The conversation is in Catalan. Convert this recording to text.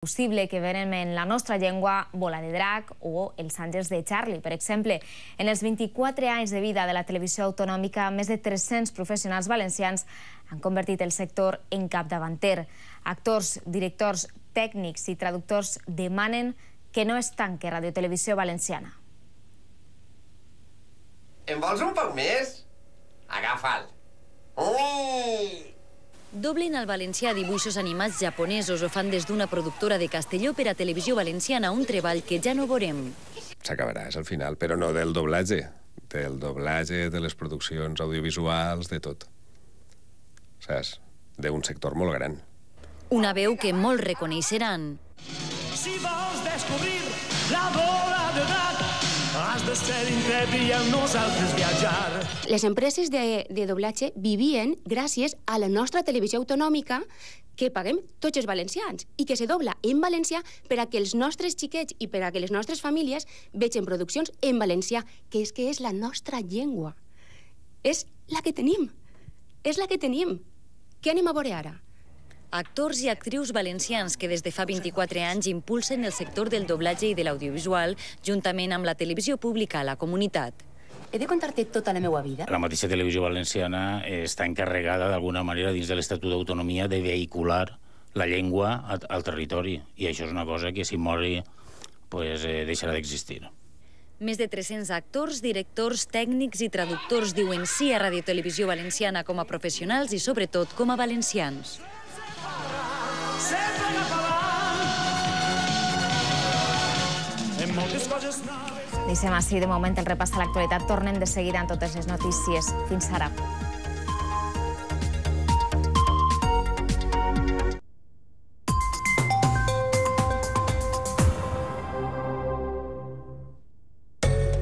possible que venen en la nostra llengua Bola de Drac o Els àngels de Charlie. Per exemple, en els 24 anys de vida de la televisió autonòmica, més de 300 professionals valencians han convertit el sector en capdavanter. Actors, directors, tècnics i traductors demanen que no es tanqui Radio Televisió Valenciana. En vols un poc més? Agafa'l. Ui! Doblen al valencià dibuixos animats japonesos o fan des d'una productora de Castelló per a Televisió Valenciana un treball que ja no veurem. S'acabaràs al final, però no del doblatge. Del doblatge, de les produccions audiovisuals, de tot. Saps? D'un sector molt gran. Una veu que molts reconeixeran. Si vols descobrir la bola de drac, has de ser intrèpid i amb nosaltres viatjar. Les empreses de doblatge vivien gràcies a la nostra televisió autonòmica que paguem tots els valencians i que se dobla en valencià per a que els nostres xiquets i per a que les nostres famílies vegin produccions en valencià, que és la nostra llengua. És la que tenim. És la que tenim. Què anem a veure ara? Actors i actrius valencians que des de fa 24 anys impulsen el sector del doblatge i de l'audiovisual juntament amb la televisió pública a la comunitat. He de contar-te tota la meva vida? La mateixa televisió valenciana està encarregada d'alguna manera dins de l'Estatut d'Autonomia de vehicular la llengua al territori i això és una cosa que si mori deixarà d'existir. Més de 300 actors, directors, tècnics i traductors diuen sí a Radio Televisió Valenciana com a professionals i sobretot com a valencians. Deixem així de moment el repàs a l'actualitat. Tornem de seguida amb totes les notícies. Fins ara.